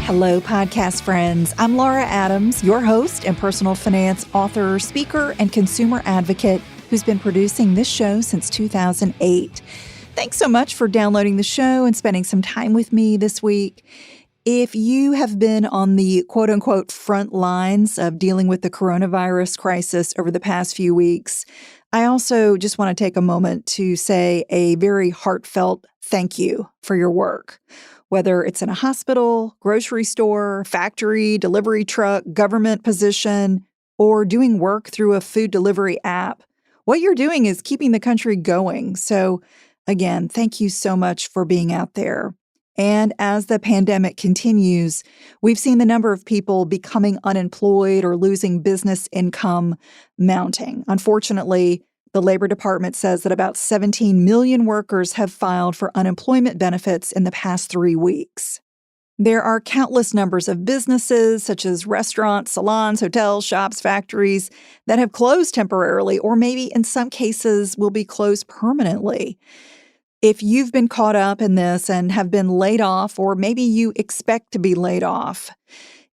Hello, podcast friends. I'm Laura Adams, your host and personal finance author, speaker, and consumer advocate who's been producing this show since 2008. Thanks so much for downloading the show and spending some time with me this week. If you have been on the quote-unquote front lines of dealing with the coronavirus crisis over the past few weeks, I also just want to take a moment to say a very heartfelt thank you for your work. Whether it's in a hospital, grocery store, factory, delivery truck, government position, or doing work through a food delivery app, what you're doing is keeping the country going. So again, thank you so much for being out there. And as the pandemic continues, we've seen the number of people becoming unemployed or losing business income mounting. Unfortunately, the Labor Department says that about 17 million workers have filed for unemployment benefits in the past 3 weeks. There are countless numbers of businesses, such as restaurants, salons, hotels, shops, factories, that have closed temporarily, or maybe in some cases will be closed permanently. If you've been caught up in this and have been laid off, or maybe you expect to be laid off,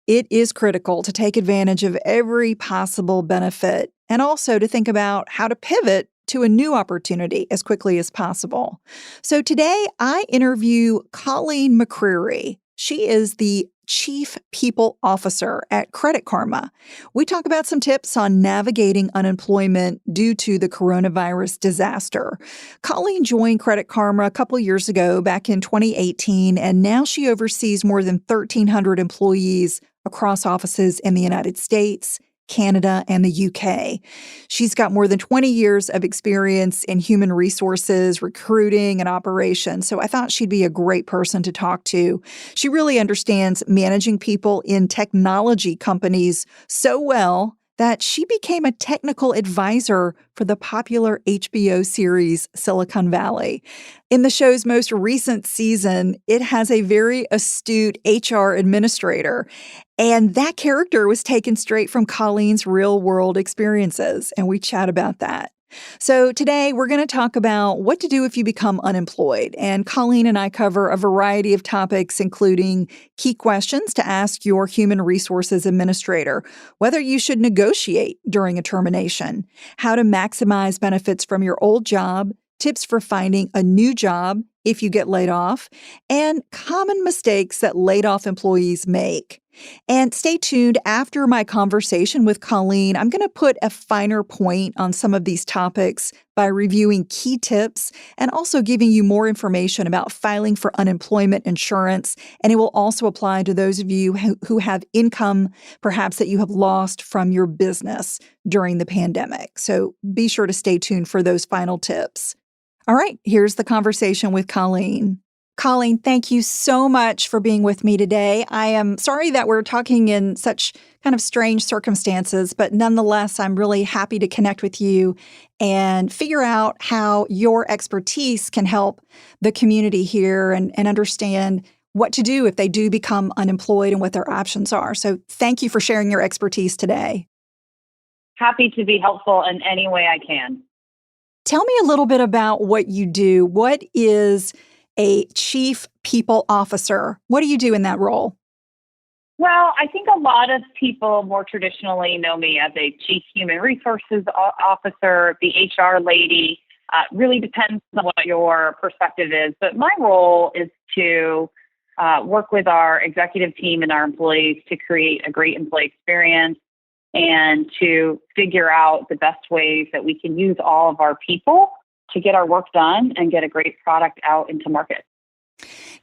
it is critical to take advantage of every possible benefit and also to think about how to pivot to a new opportunity as quickly as possible. So today I interview Colleen McCreary. She is the Chief People Officer at Credit Karma. We talk about some tips on navigating unemployment due to the coronavirus disaster. Colleen joined Credit Karma a couple years ago, back in 2018, and now she oversees more than 1,300 employees across offices in the United States, Canada, and the UK. She's got more than 20 years of experience in human resources, recruiting, and operations, so I thought she'd be a great person to talk to. She really understands managing people in technology companies so well that she became a technical advisor for the popular HBO series Silicon Valley. In the show's most recent season, it has a very astute HR administrator, and that character was taken straight from Colleen's real-world experiences, and we chat about that. So today we're going to talk about what to do if you become unemployed. And Colleen and I cover a variety of topics, including key questions to ask your human resources administrator, whether you should negotiate during a termination, how to maximize benefits from your old job, tips for finding a new job if you get laid off, and common mistakes that laid off employees make. And stay tuned after my conversation with Colleen. I'm going to put a finer point on some of these topics by reviewing key tips and also giving you more information about filing for unemployment insurance. And it will also apply to those of you who have income, perhaps that you have lost from your business during the pandemic. So be sure to stay tuned for those final tips. All right, here's the conversation with Colleen. Colleen, thank you so much for being with me today. I am sorry that we're talking in such kind of strange circumstances, but nonetheless, I'm really happy to connect with you and figure out how your expertise can help the community here and understand what to do if they do become unemployed and what their options are. So thank you for sharing your expertise today. Happy to be helpful in any way I can. Tell me a little bit about what you do. What is a Chief People Officer? What do you do in that role? Well, I think a lot of people more traditionally know me as a Chief Human Resources Officer, the HR lady. Really depends on what your perspective is. But my role is to work with our executive team and our employees to create a great employee experience and to figure out the best ways that we can use all of our people to get our work done and get a great product out into market.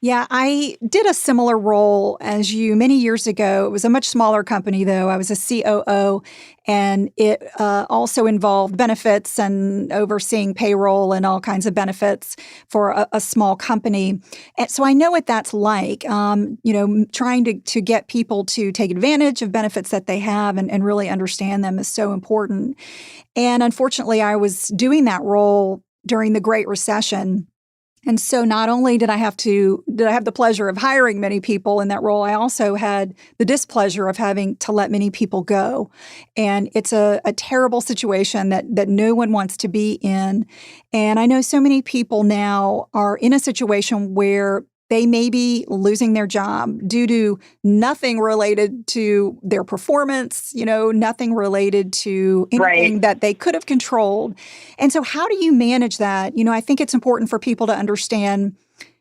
Yeah, I did a similar role as you many years ago. It was a much smaller company, though. I was a COO, and it also involved benefits and overseeing payroll and all kinds of benefits for a small company. And so I know what that's like, trying to get people to take advantage of benefits that they have and really understand them is so important. And unfortunately, I was doing that role during the Great Recession. And so not only did I have the pleasure of hiring many people in that role, I also had the displeasure of having to let many people go. And it's a terrible situation that no one wants to be in. And I know so many people now are in a situation where they may be losing their job due to nothing related to their performance, nothing related to anything Right. that they could have controlled. And so how do you manage that? I think it's important for people to understand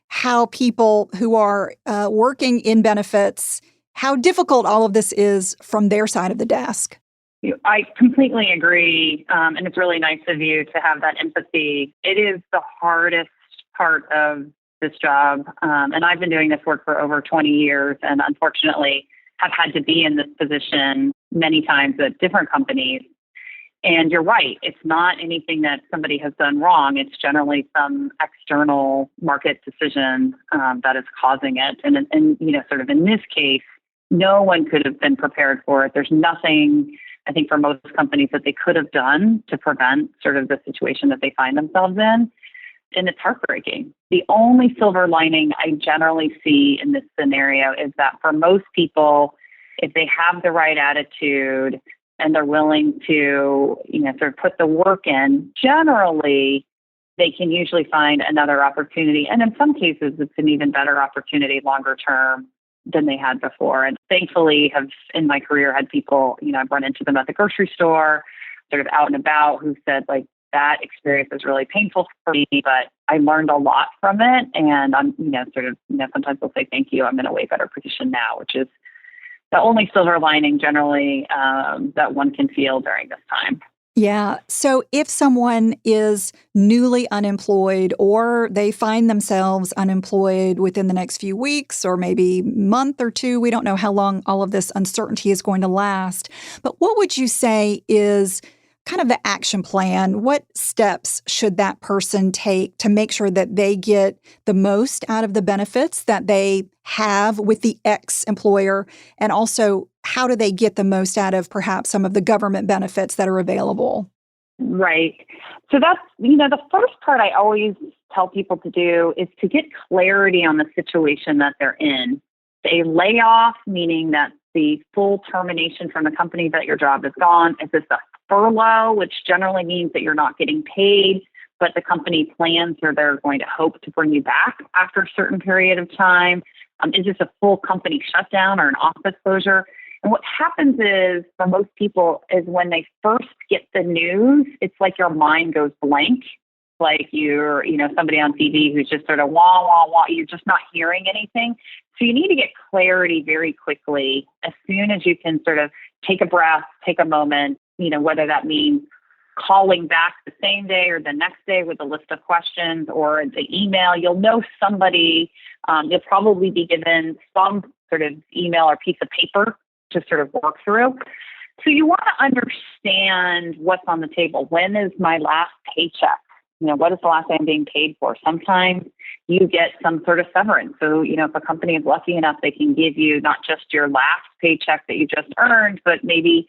how people who are working in benefits, how difficult all of this is from their side of the desk. I completely agree. And it's really nice of you to have that empathy. It is the hardest part of this job. And I've been doing this work for over 20 years and unfortunately have had to be in this position many times at different companies. And you're right. It's not anything that somebody has done wrong. It's generally some external market decision that is causing it. And sort of in this case, no one could have been prepared for it. There's nothing, I think, for most companies that they could have done to prevent sort of the situation that they find themselves in. And it's heartbreaking. The only silver lining I generally see in this scenario is that for most people, if they have the right attitude and they're willing to, sort of put the work in, generally, they can usually find another opportunity. And in some cases, it's an even better opportunity longer term than they had before. And thankfully have in my career had people, I've run into them at the grocery store, sort of out and about, who said like, that experience was really painful for me, but I learned a lot from it. And I'm, sometimes they'll say, thank you, I'm in a way better position now, which is the only silver lining generally that one can feel during this time. Yeah. So if someone is newly unemployed or they find themselves unemployed within the next few weeks or maybe month or two, we don't know how long all of this uncertainty is going to last. But what would you say is kind of the action plan? What steps should that person take to make sure that they get the most out of the benefits that they have with the ex-employer? And also, how do they get the most out of perhaps some of the government benefits that are available? Right. So that's, the first part I always tell people to do is to get clarity on the situation that they're in. A layoff, meaning that the full termination from the company that your job is gone. Is this a furlough, which generally means that you're not getting paid, but the company plans or they're going to hope to bring you back after a certain period of time? Is this a full company shutdown or an office closure? And what happens is, for most people, is when they first get the news, it's like your mind goes blank. Like you're, somebody on TV who's just sort of wah, wah, wah. You're just not hearing anything. So you need to get clarity very quickly as soon as you can sort of take a breath, take a moment, whether that means calling back the same day or the next day with a list of questions or the email. You'll know somebody, you'll probably be given some sort of email or piece of paper to sort of work through. So you want to understand what's on the table. When is my last paycheck? What is the last thing I'm being paid for? Sometimes you get some sort of severance. So, if a company is lucky enough, they can give you not just your last paycheck that you just earned, but maybe,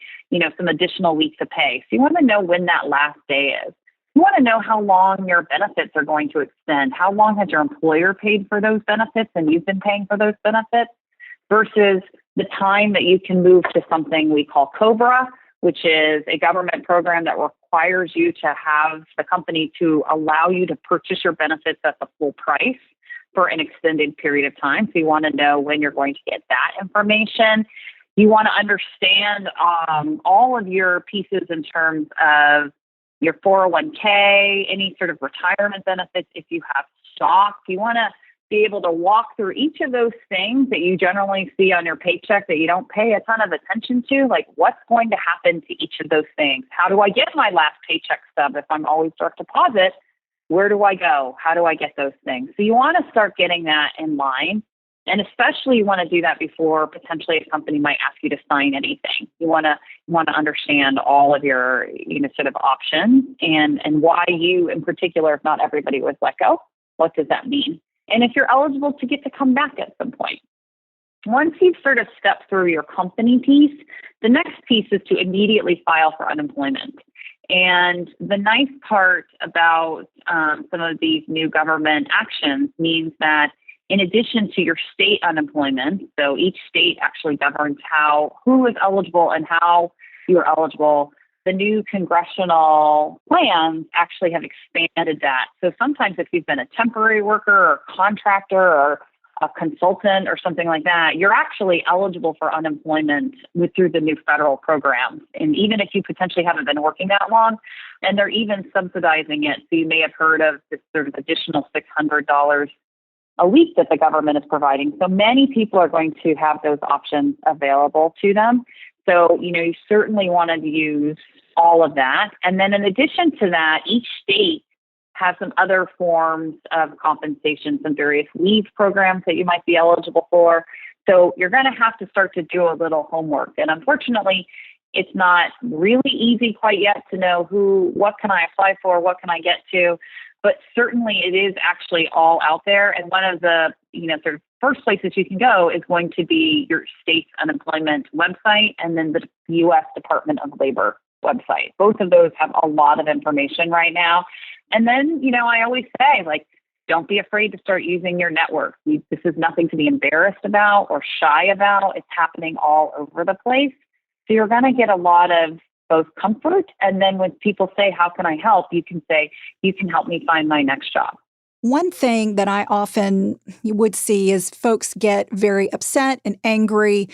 some additional weeks of pay. So you want to know when that last day is. You want to know how long your benefits are going to extend. How long has your employer paid for those benefits and you've been paying for those benefits versus the time that you can move to something we call COBRA, which is a government program that requires you to have the company to allow you to purchase your benefits at the full price for an extended period of time. So you want to know when you're going to get that information. You want to understand all of your pieces in terms of your 401k, any sort of retirement benefits. If you have stock, you want to be able to walk through each of those things that you generally see on your paycheck that you don't pay a ton of attention to, like what's going to happen to each of those things. How do I get my last paycheck stub if I'm always direct deposit? Where do I go? How do I get those things? So you want to start getting that in line. And especially you want to do that before potentially a company might ask you to sign anything. You want to understand all of your sort of options and why you in particular, if not everybody was let go, what does that mean? And if you're eligible to get to come back at some point. Once you've sort of stepped through your company piece, the next piece is to immediately file for unemployment. And the nice part about some of these new government actions means that in addition to your state unemployment, so each state actually governs who is eligible and how you're eligible, the new congressional plans actually have expanded that. So sometimes if you've been a temporary worker or contractor or a consultant or something like that, you're actually eligible for unemployment through the new federal programs. And even if you potentially haven't been working that long, and they're even subsidizing it. So you may have heard of this sort of additional $600 a week that the government is providing. So many people are going to have those options available to them. So, you certainly want to use all of that. And then in addition to that, each state has some other forms of compensation, some various leave programs that you might be eligible for. So you're going to have to start to do a little homework. And unfortunately, it's not really easy quite yet to know what can I apply for, what can I get to. But certainly it is actually all out there. And one of the, sort of first places you can go is going to be your state's unemployment website and then the U.S. Department of Labor website. Both of those have a lot of information right now. And then, I always say, don't be afraid to start using your network. This is nothing to be embarrassed about or shy about. It's happening all over the place. So you're going to get a lot of both comfort. And then when people say, how can I help? You can say, you can help me find my next job. One thing that I often would see is folks get very upset and angry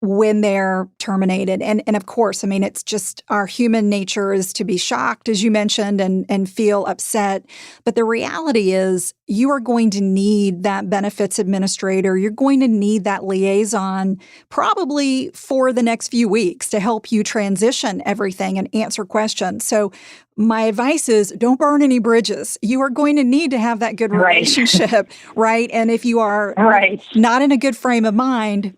when they're terminated. And of course, it's just our human nature is to be shocked, as you mentioned, and feel upset. But the reality is you are going to need that benefits administrator. You're going to need that liaison probably for the next few weeks to help you transition everything and answer questions. So my advice is don't burn any bridges. You are going to need to have that good relationship, right? And if you are not in a good frame of mind,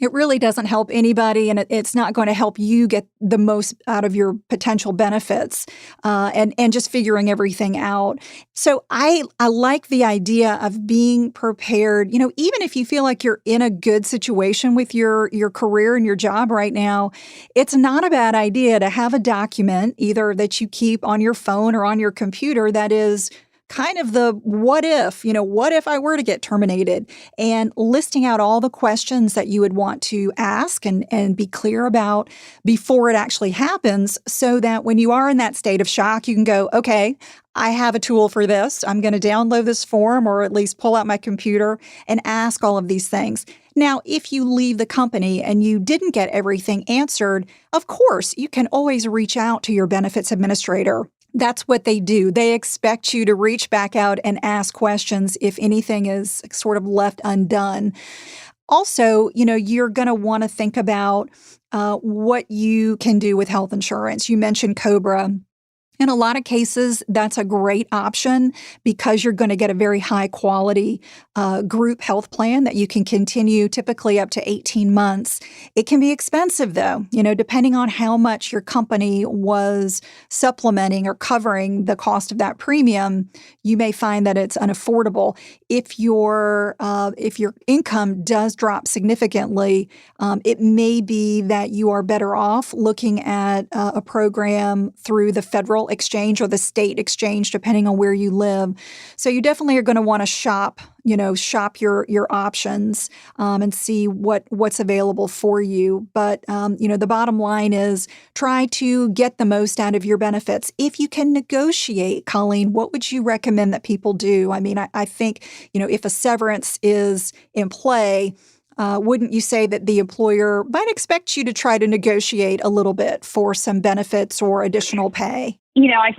it really doesn't help anybody, and it's not going to help you get the most out of your potential benefits and just figuring everything out. So I like the idea of being prepared. Even if you feel like you're in a good situation with your career and your job right now, it's not a bad idea to have a document either that you keep on your phone or on your computer that is kind of the what if I were to get terminated, and listing out all the questions that you would want to ask and be clear about before it actually happens, so that when you are in that state of shock, you can go, okay, I have a tool for this. I'm going to download this form or at least pull out my computer and ask all of these things. Now, if you leave the company and you didn't get everything answered, of course, you can always reach out to your benefits administrator. That's what they do. They expect you to reach back out and ask questions if anything is sort of left undone. Also, you're going to want to think about what you can do with health insurance. You mentioned COBRA. In a lot of cases, that's a great option because you're going to get a very high quality group health plan that you can continue typically up to 18 months. It can be expensive though, depending on how much your company was supplementing or covering the cost of that premium, you may find that it's unaffordable. If your income does drop significantly, it may be that you are better off looking at a program through the federal exchange or the state exchange, depending on where you live. So you definitely are going to want to shop your options and see what's available for you. But, the bottom line is try to get the most out of your benefits. If you can negotiate, Colleen, what would you recommend that people do? I think, if a severance is in play, wouldn't you say that the employer might expect you to try to negotiate a little bit for some benefits or additional pay?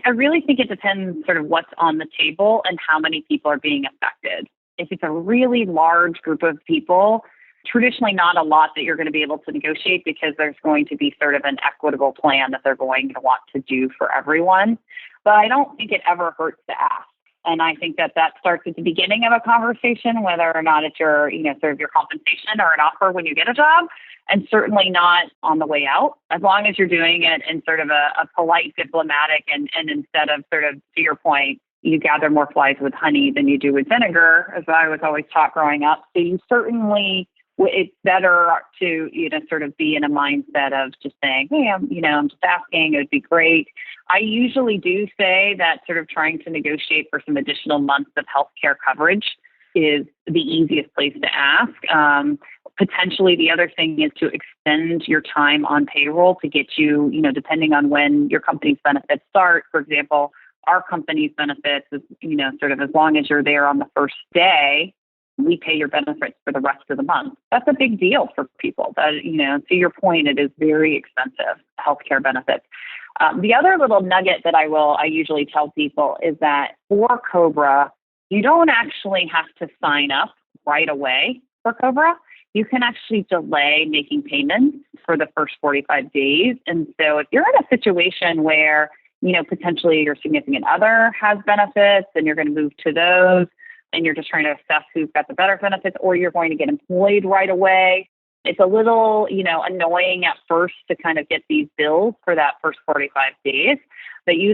I really think it depends sort of what's on the table and how many people are being affected. If it's a really large group of people, traditionally not a lot that you're going to be able to negotiate because there's going to be sort of an equitable plan that they're going to want to do for everyone. But I don't think it ever hurts to ask. And I think that starts at the beginning of a conversation, whether or not it's your, sort of your compensation or an offer when you get a job, and certainly not on the way out, as long as you're doing it in sort of a polite, diplomatic, and instead of sort of, to your point, you gather more flies with honey than you do with vinegar, as I was always taught growing up. So you certainly, it's better to, sort of be in a mindset of just saying, hey, I'm just asking, it would be great. I usually do say that sort of trying to negotiate for some additional months of healthcare coverage is the easiest place to ask. Potentially, the other thing is to extend your time on payroll to get you, depending on when your company's benefits start. For example, our company's benefits is, sort of as long as you're there on the first day, we pay your benefits for the rest of the month. That's a big deal for people. That, to your point, it is very expensive, healthcare benefits. The other little nugget that I usually tell people is that for COBRA, you don't actually have to sign up right away for COBRA. You can actually delay making payments for the first 45 days. And so if you're in a situation where, potentially your significant other has benefits and you're going to move to those, and you're just trying to assess who's got the better benefits, or you're going to get employed right away, it's a little, annoying at first to kind of get these bills for that first 45 days. But you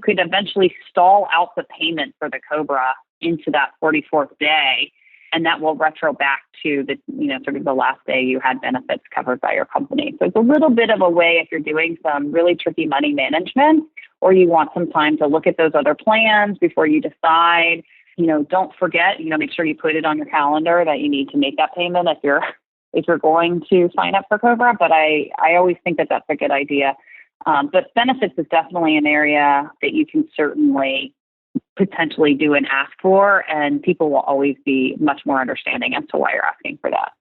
could eventually stall out the payment for the COBRA into that 44th day, and that will retro back to the, sort of the last day you had benefits covered by your company. So it's a little bit of a way if you're doing some really tricky money management, or you want some time to look at those other plans before you decide. Don't forget, make sure you put it on your calendar that you need to make that payment if you're going to sign up for COBRA. But I always think that that's a good idea. But benefits is definitely an area that you can certainly potentially do and ask for, and people will always be much more understanding as to why you're asking for that.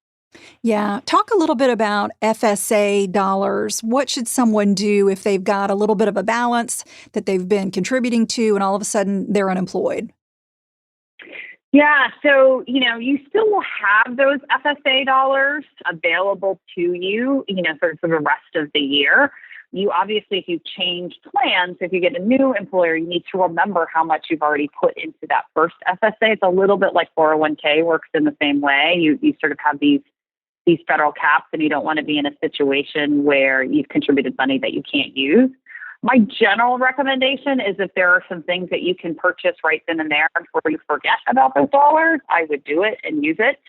Yeah. Talk a little bit about FSA dollars. What should someone do if they've got a little bit of a balance that they've been contributing to and all of a sudden they're unemployed? Yeah, so, you still will have those FSA dollars available to you, for the rest of the year. You obviously, if you change plans, if you get a new employer, you need to remember how much you've already put into that first FSA. It's a little bit like 401k works in the same way. You sort of have these federal caps, and you don't want to be in a situation where you've contributed money that you can't use. My general recommendation is if there are some things that you can purchase right then and there before you forget about those dollars, I would do it and use it,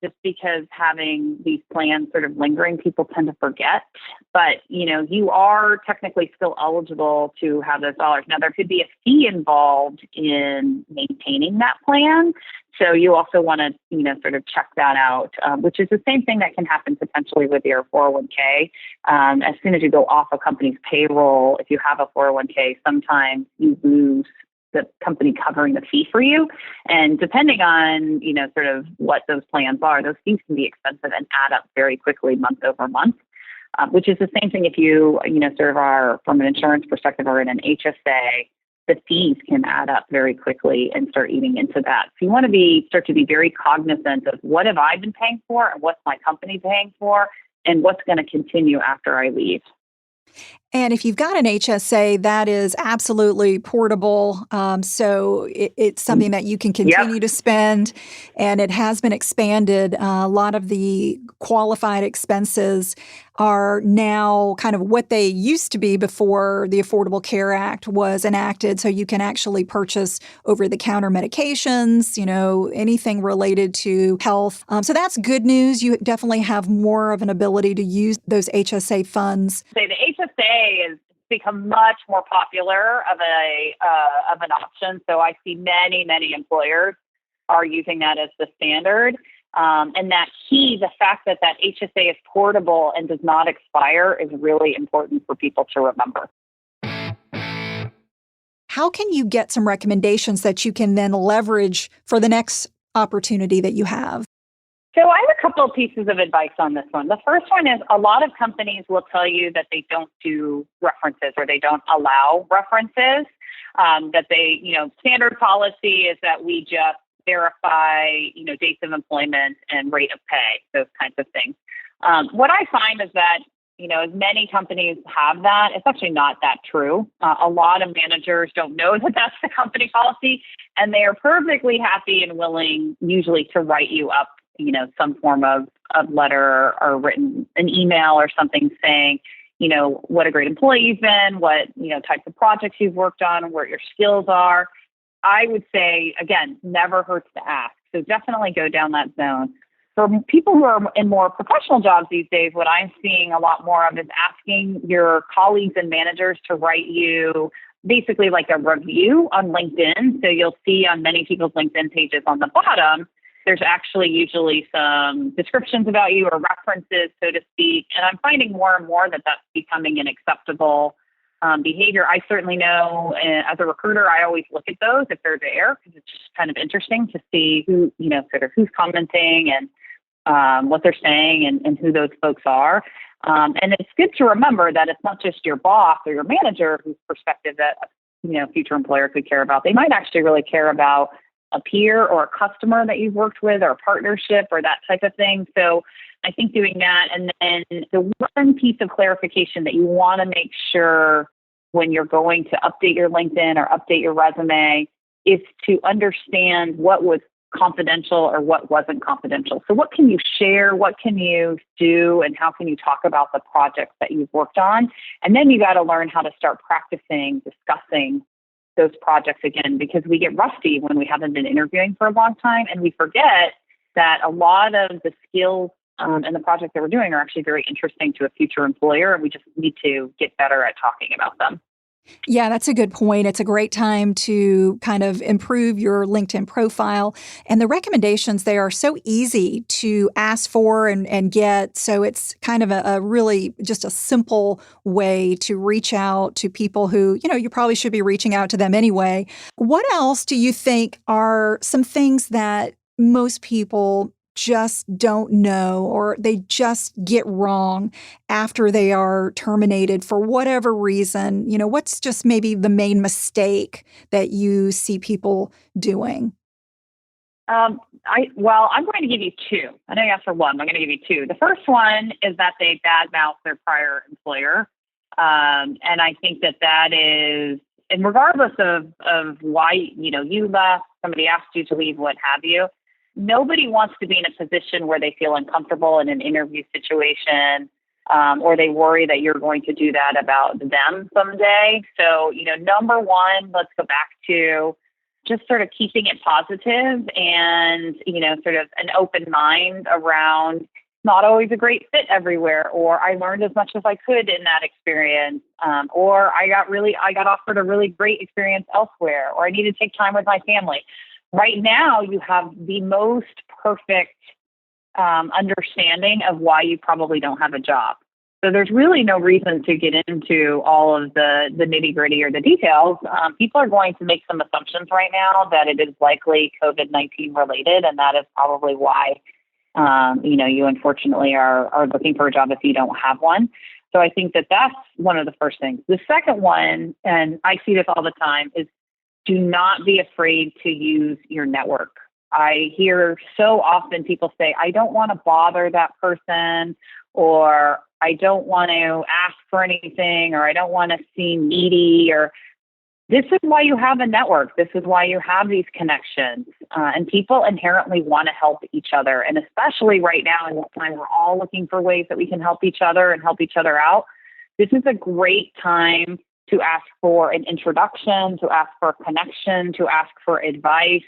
just because having these plans sort of lingering, people tend to forget. But, you are technically still eligible to have those dollars. Now, there could be a fee involved in maintaining that plan. So you also want to, sort of check that out, which is the same thing that can happen potentially with your 401k. As soon as you go off a company's payroll, if you have a 401k, sometimes you lose the company covering the fee for you. And depending on, sort of what those plans are, those fees can be expensive and add up very quickly month over month, which is the same thing if you, sort of are from an insurance perspective or in an HSA. The fees can add up very quickly and start eating into that. So you want to start to be very cognizant of what have I been paying for and what's my company paying for and what's going to continue after I leave. And if you've got an HSA, that is absolutely portable. So it's something that you can continue to spend, and it has been expanded. A lot of the qualified expenses are now kind of what they used to be before the Affordable Care Act was enacted. So you can actually purchase over-the-counter medications, anything related to health. So that's good news. You definitely have more of an ability to use those HSA funds. The HSA has become much more popular of an option. So I see many employers are using that as the standard. And the fact that HSA is portable and does not expire is really important for people to remember. How can you get some recommendations that you can then leverage for the next opportunity that you have? So I have a couple of pieces of advice on this one. The first one is a lot of companies will tell you that they don't do references or they don't allow references, that they, standard policy is that we just verify, dates of employment and rate of pay, those kinds of things. What I find is that, as many companies have that, it's actually not that true. A lot of managers don't know that that's the company policy, and they are perfectly happy and willing usually to write you up, some form of letter or written an email or something saying, what a great employee you've been, what, types of projects you've worked on, where your skills are. I would say, again, never hurts to ask. So definitely go down that zone. For people who are in more professional jobs these days, what I'm seeing a lot more of is asking your colleagues and managers to write you basically like a review on LinkedIn. So you'll see on many people's LinkedIn pages on the bottom, there's actually usually some descriptions about you or references, so to speak. And I'm finding more and more that that's becoming an acceptable behavior. I certainly know as a recruiter, I always look at those if they're there, because it's just kind of interesting to see who, sort of who's commenting and what they're saying and who those folks are. And it's good to remember that it's not just your boss or your manager whose perspective that, a future employer could care about. They might actually really care about a peer or a customer that you've worked with or a partnership or that type of thing. So I think doing that. And then the one piece of clarification that you want to make sure when you're going to update your LinkedIn or update your resume is to understand what was confidential or what wasn't confidential. So what can you share? What can you do? And how can you talk about the projects that you've worked on? And then you got to learn how to start practicing, discussing those projects again, because we get rusty when we haven't been interviewing for a long time. And we forget that a lot of the skills and the projects that we're doing are actually very interesting to a future employer. And we just need to get better at talking about them. Yeah, that's a good point. It's a great time to kind of improve your LinkedIn profile. And the recommendations there are so easy to ask for and get. So it's kind of a really just a simple way to reach out to people who, you probably should be reaching out to them anyway. What else do you think are some things that most people just don't know or they just get wrong after they are terminated for whatever reason? What's just maybe the main mistake that you see people doing? I'm going to give you two. I know you asked for one, but I'm going to give you two. The first one is that they badmouth their prior employer. And I think that is, and regardless of why, you left, somebody asked you to leave, what have you, nobody wants to be in a position where they feel uncomfortable in an interview situation, or they worry that you're going to do that about them someday. So, number one, let's go back to just sort of keeping it positive and, sort of an open mind around not always a great fit everywhere, or I learned as much as I could in that experience, or I got offered a really great experience elsewhere, or I need to take time with my family. Right now, you have the most perfect understanding of why you probably don't have a job. So there's really no reason to get into all of the nitty-gritty or the details. People are going to make some assumptions right now that it is likely COVID-19 related, and that is probably why you unfortunately are looking for a job if you don't have one. So I think that's one of the first things. The second one, and I see this all the time, is do not be afraid to use your network. I hear so often people say, I don't want to bother that person, or I don't want to ask for anything, or I don't want to seem needy, or this is why you have a network. This is why you have these connections. And people inherently want to help each other. And especially right now in this time, we're all looking for ways that we can help each other and help each other out. This is a great time to ask for an introduction, to ask for a connection, to ask for advice.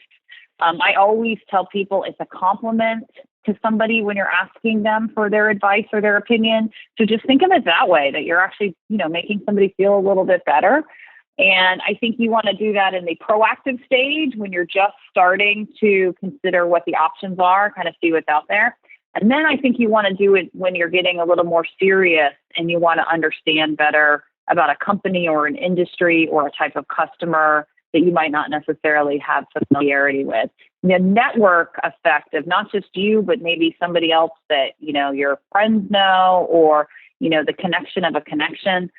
I always tell people it's a compliment to somebody when you're asking them for their advice or their opinion. So just think of it that way, that you're actually, making somebody feel a little bit better. And I think you want to do that in the proactive stage when you're just starting to consider what the options are, kind of see what's out there. And then I think you want to do it when you're getting a little more serious and you want to understand better about a company or an industry or a type of customer that you might not necessarily have familiarity with. The network effect of not just you, but maybe somebody else that, your friends know, or, the connection of a connection,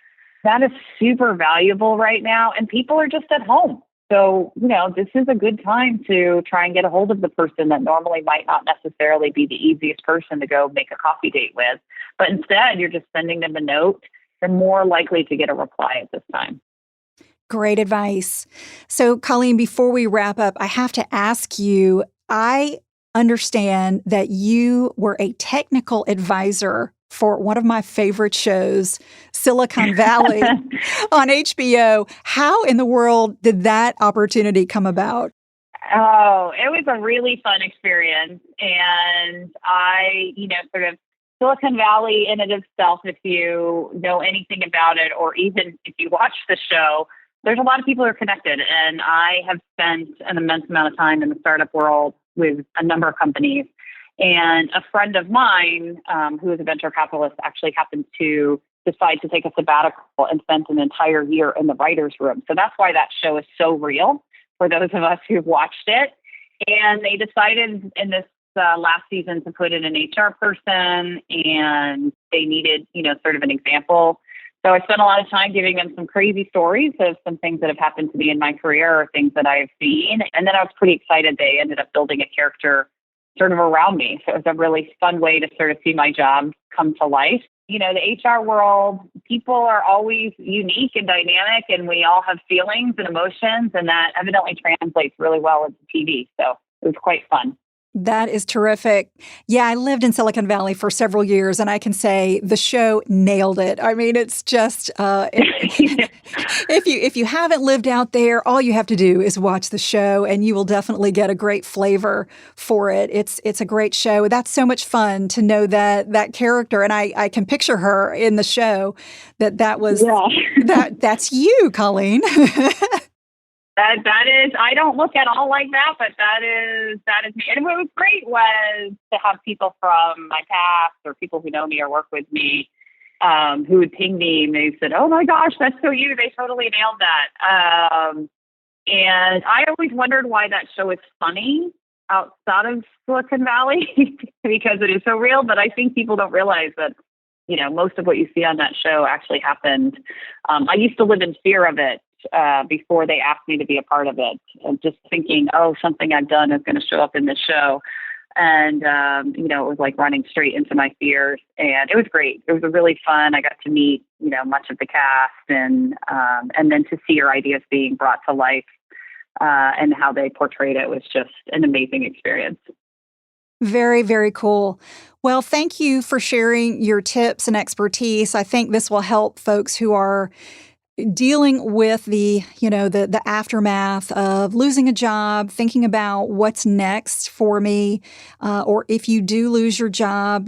that is super valuable right now. And people are just at home. So, this is a good time to try and get a hold of the person that normally might not necessarily be the easiest person to go make a coffee date with. But instead, you're just sending them a note. You're more likely to get a reply at this time. Great advice. So, Colleen, before we wrap up, I have to ask you, I understand that you were a technical advisor for one of my favorite shows, Silicon Valley on HBO. How in the world did that opportunity come about? Oh, it was a really fun experience. And I, sort of Silicon Valley in and of itself, if you know anything about it, or even if you watch the show, there's a lot of people who are connected. And I have spent an immense amount of time in the startup world with a number of companies. And a friend of mine, who is a venture capitalist, actually happened to decide to take a sabbatical and spend an entire year in the writer's room. So that's why that show is so real for those of us who've watched it. And they decided in this last season to put in an HR person, and they needed, sort of an example. So I spent a lot of time giving them some crazy stories of some things that have happened to me in my career or things that I've seen. And then I was pretty excited they ended up building a character sort of around me. So it was a really fun way to sort of see my job come to life. The HR world, people are always unique and dynamic, and we all have feelings and emotions, and that evidently translates really well into TV. So it was quite fun. That is terrific. Yeah, I lived in Silicon Valley for several years, and I can say the show nailed it. I mean, it's just if you haven't lived out there, all you have to do is watch the show, and you will definitely get a great flavor for it. It's a great show. That's so much fun to know that character, and I can picture her in the show. That was that's you, Colleen. That is, I don't look at all like that, but that is me. And what was great was to have people from my past or people who know me or work with me who would ping me and they said, "Oh my gosh, that's so you. They totally nailed that." And I always wondered why that show is funny outside of Silicon Valley because it is so real. But I think people don't realize that, most of what you see on that show actually happened. I used to live in fear of it. Before they asked me to be a part of it, and just thinking, something I've done is going to show up in this show. And, it was like running straight into my fears, and it was great. It was really fun. I got to meet, much of the cast and then to see your ideas being brought to life, and how they portrayed it was just an amazing experience. Very, very cool. Well, thank you for sharing your tips and expertise. I think this will help folks who are dealing with the aftermath of losing a job, thinking about what's next for me, or if you do lose your job,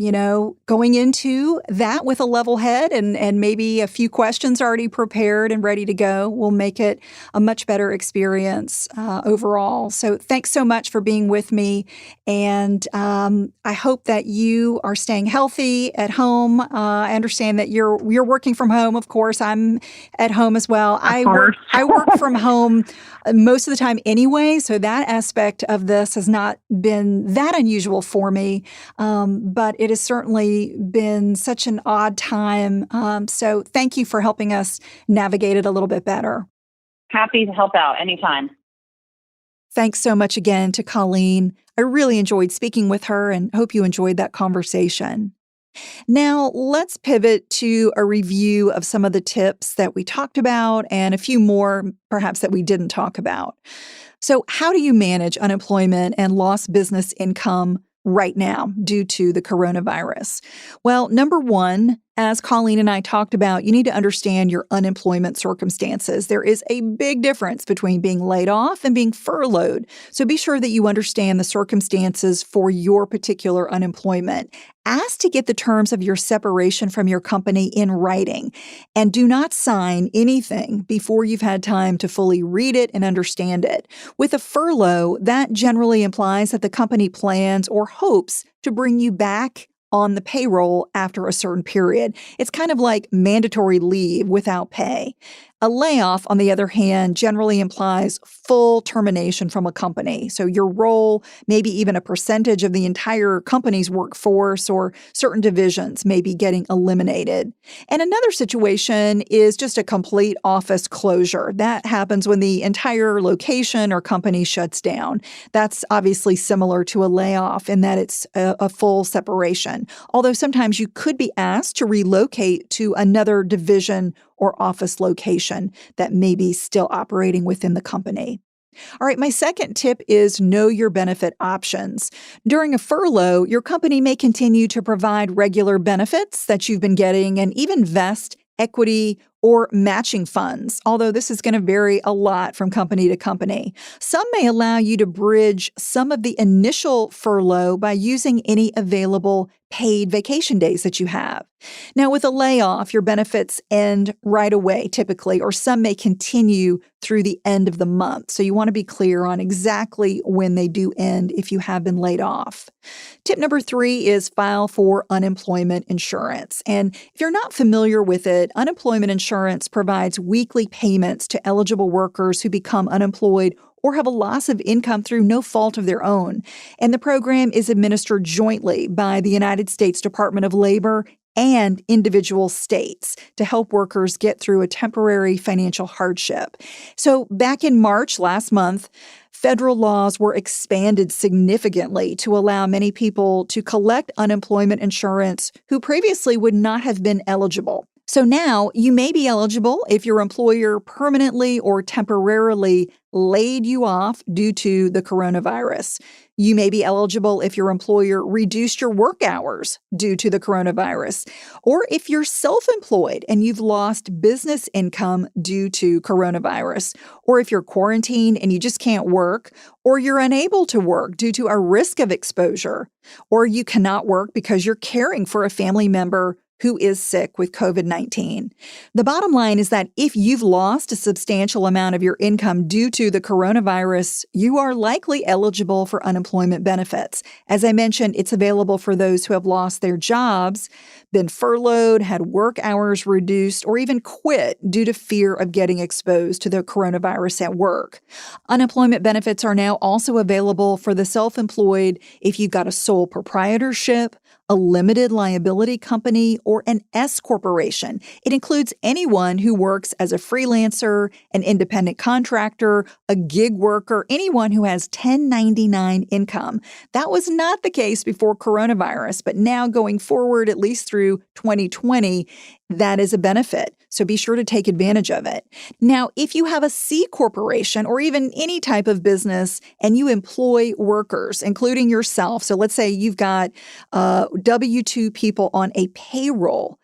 going into that with a level head and maybe a few questions already prepared and ready to go will make it a much better experience overall. So thanks so much for being with me. And I hope that you are staying healthy at home. I understand that you're working from home. Of course, I'm at home as well. I work from home most of the time anyway, so that aspect of this has not been that unusual for me. But it has certainly been such an odd time. So thank you for helping us navigate it a little bit better. Happy to help out anytime. Thanks so much again to Colleen. I really enjoyed speaking with her and hope you enjoyed that conversation. Now, let's pivot to a review of some of the tips that we talked about and a few more, perhaps, that we didn't talk about. So, how do you manage unemployment and lost business income right now due to the coronavirus? Well, number one, as Colleen and I talked about, you need to understand your unemployment circumstances. There is a big difference between being laid off and being furloughed. So be sure that you understand the circumstances for your particular unemployment. Ask to get the terms of your separation from your company in writing, and do not sign anything before you've had time to fully read it and understand it. With a furlough, that generally implies that the company plans or hopes to bring you back on the payroll after a certain period. It's kind of like mandatory leave without pay. A layoff, on the other hand, generally implies full termination from a company. So your role, maybe even a percentage of the entire company's workforce or certain divisions may be getting eliminated. And another situation is just a complete office closure. That happens when the entire location or company shuts down. That's obviously similar to a layoff in that it's a full separation. Although sometimes you could be asked to relocate to another division or office location that may be still operating within the company. All right, my second tip is know your benefit options. During a furlough, your company may continue to provide regular benefits that you've been getting and even vest equity or matching funds, although this is going to vary a lot from company to company. Some may allow you to bridge some of the initial furlough by using any available paid vacation days that you have. Now, with a layoff, your benefits end right away, typically, or some may continue through the end of the month. So you want to be clear on exactly when they do end if you have been laid off. Tip number 3 is file for unemployment insurance. And if you're not familiar with it, unemployment insurance provides weekly payments to eligible workers who become unemployed or have a loss of income through no fault of their own. And the program is administered jointly by the United States Department of Labor and individual states to help workers get through a temporary financial hardship. So back in March last month, federal laws were expanded significantly to allow many people to collect unemployment insurance who previously would not have been eligible. So now you may be eligible if your employer permanently or temporarily laid you off due to the coronavirus. You may be eligible if your employer reduced your work hours due to the coronavirus, or if you're self-employed and you've lost business income due to coronavirus, or if you're quarantined and you just can't work, or you're unable to work due to a risk of exposure, or you cannot work because you're caring for a family member who is sick with COVID-19. The bottom line is that if you've lost a substantial amount of your income due to the coronavirus, you are likely eligible for unemployment benefits. As I mentioned, it's available for those who have lost their jobs, been furloughed, had work hours reduced, or even quit due to fear of getting exposed to the coronavirus at work. Unemployment benefits are now also available for the self-employed if you've got a sole proprietorship, a limited liability company, or an S corporation. It includes anyone who works as a freelancer, an independent contractor, a gig worker, anyone who has 1099 income. That was not the case before coronavirus, but now going forward, at least through 2020, that is a benefit. So be sure to take advantage of it. Now, if you have a C corporation or even any type of business and you employ workers, including yourself, so let's say you've got W-2 people on a payroll,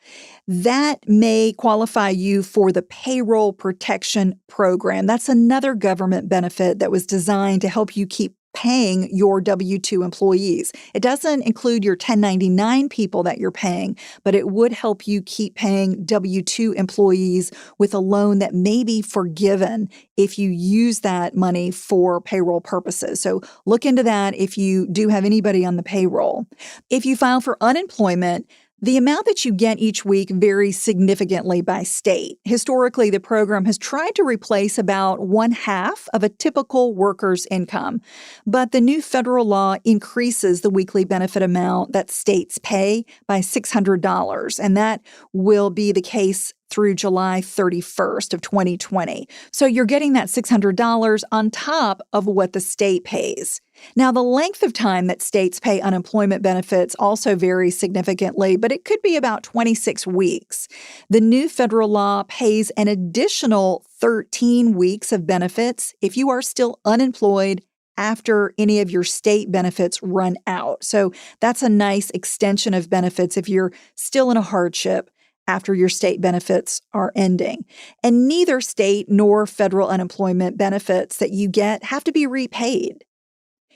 that may qualify you for the Payroll Protection Program. That's another government benefit that was designed to help you keep paying your W-2 employees. It doesn't include your 1099 people that you're paying, but it would help you keep paying W-2 employees with a loan that may be forgiven if you use that money for payroll purposes. So look into that if you do have anybody on the payroll. If you file for unemployment, the amount that you get each week varies significantly by state. Historically, the program has tried to replace about 1/2 of a typical worker's income. But the new federal law increases the weekly benefit amount that states pay by $600, and that will be the case through July 31st of 2020. So you're getting that $600 on top of what the state pays. Now, the length of time that states pay unemployment benefits also varies significantly, but it could be about 26 weeks. The new federal law pays an additional 13 weeks of benefits if you are still unemployed after any of your state benefits run out. So that's a nice extension of benefits if you're still in a hardship after your state benefits are ending. And neither state nor federal unemployment benefits that you get have to be repaid.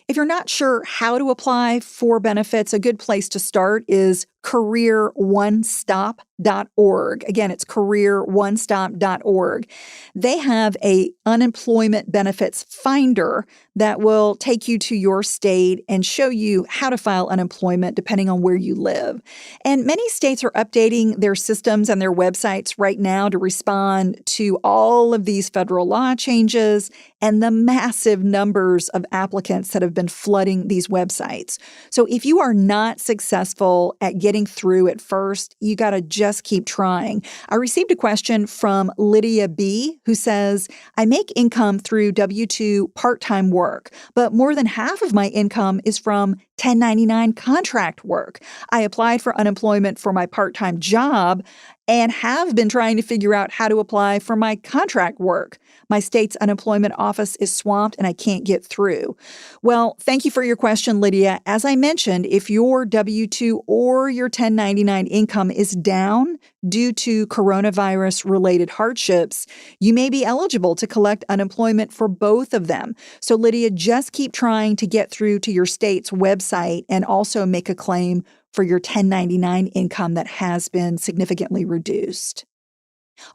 If you're not sure how to apply for benefits, a good place to start is careeronestop.org. Again, it's careeronestop.org. They have a unemployment benefits finder that will take you to your state and show you how to file unemployment depending on where you live. And many states are updating their systems and their websites right now to respond to all of these federal law changes and the massive numbers of applicants that have been flooding these websites. So if you are not successful at getting through at first, you got to just keep trying. I received a question from Lydia B., who says, I make income through W-2 part-time work, but more than half of my income is from 1099 contract work. I applied for unemployment for my part-time job and have been trying to figure out how to apply for my contract work. My state's unemployment office is swamped and I can't get through. Well, thank you for your question, Lydia. As I mentioned, if your W-2 or your 1099 income is down due to coronavirus-related hardships, you may be eligible to collect unemployment for both of them. So, Lydia, just keep trying to get through to your state's website and also make a claim for your 1099 income that has been significantly reduced.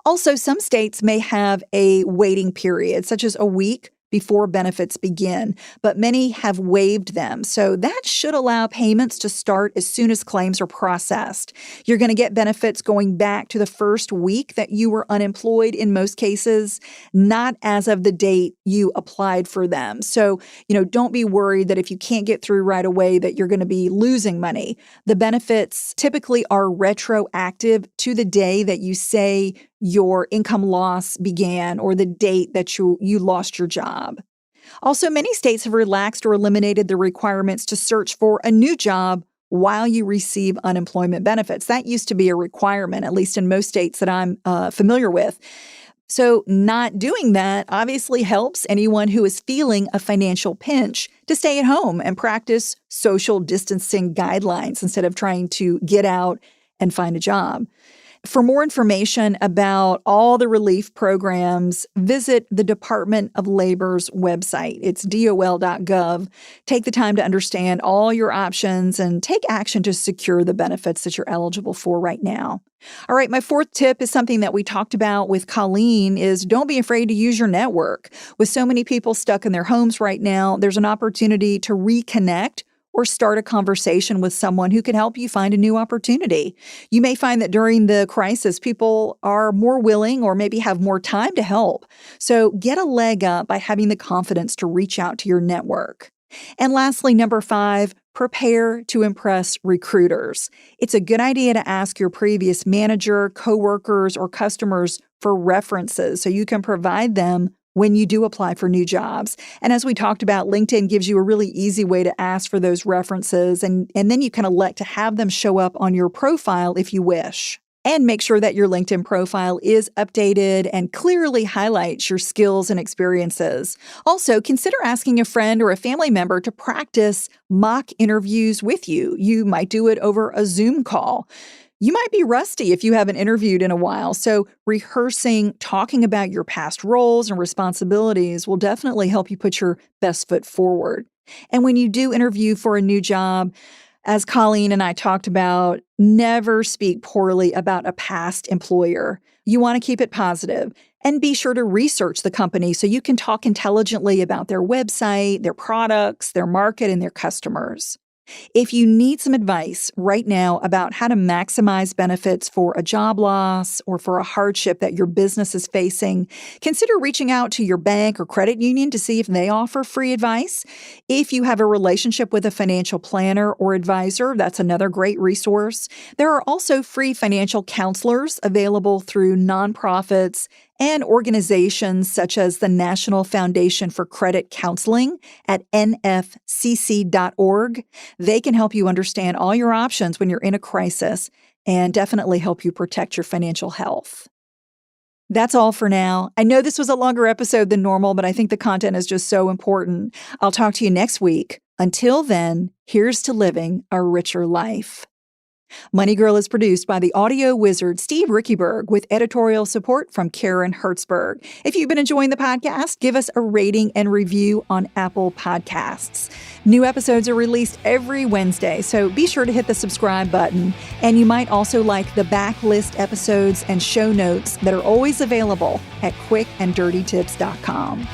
Also, some states may have a waiting period, such as a week before benefits begin, but many have waived them. So that should allow payments to start as soon as claims are processed. You're going to get benefits going back to the first week that you were unemployed in most cases, not as of the date you applied for them. So, don't be worried that if you can't get through right away that you're going to be losing money. The benefits typically are retroactive to the day that you say your income loss began or the date that you lost your job. Also, many states have relaxed or eliminated the requirements to search for a new job while you receive unemployment benefits. That used to be a requirement, at least in most states that I'm familiar with. So not doing that obviously helps anyone who is feeling a financial pinch to stay at home and practice social distancing guidelines instead of trying to get out and find a job. For more information about all the relief programs, visit the Department of Labor's website. It's dol.gov. Take the time to understand all your options and take action to secure the benefits that you're eligible for right now. All right, my fourth tip is something that we talked about with Colleen is don't be afraid to use your network. With so many people stuck in their homes right now, there's an opportunity to reconnect or start a conversation with someone who can help you find a new opportunity. You may find that during the crisis, people are more willing or maybe have more time to help. So get a leg up by having the confidence to reach out to your network. And lastly, number 5, prepare to impress recruiters. It's a good idea to ask your previous manager, coworkers, or customers for references so you can provide them when you do apply for new jobs. And as we talked about, LinkedIn gives you a really easy way to ask for those references, and then you can elect to have them show up on your profile if you wish. And make sure that your LinkedIn profile is updated and clearly highlights your skills and experiences. Also, consider asking a friend or a family member to practice mock interviews with you. You might do it over a Zoom call. You might be rusty if you haven't interviewed in a while, so rehearsing, talking about your past roles and responsibilities will definitely help you put your best foot forward. And when you do interview for a new job, as Colleen and I talked about, never speak poorly about a past employer. You want to keep it positive. And be sure to research the company so you can talk intelligently about their website, their products, their market, and their customers. If you need some advice right now about how to maximize benefits for a job loss or for a hardship that your business is facing, consider reaching out to your bank or credit union to see if they offer free advice. If you have a relationship with a financial planner or advisor, that's another great resource. There are also free financial counselors available through nonprofits and organizations such as the National Foundation for Credit Counseling at nfcc.org. They can help you understand all your options when you're in a crisis and definitely help you protect your financial health. That's all for now. I know this was a longer episode than normal, but I think the content is just so important. I'll talk to you next week. Until then, here's to living a richer life. Money Girl is produced by the audio wizard Steve Rickyberg with editorial support from Karen Hertzberg. If you've been enjoying the podcast, give us a rating and review on Apple Podcasts. New episodes are released every Wednesday, so be sure to hit the subscribe button. And you might also like the backlist episodes and show notes that are always available at quickanddirtytips.com.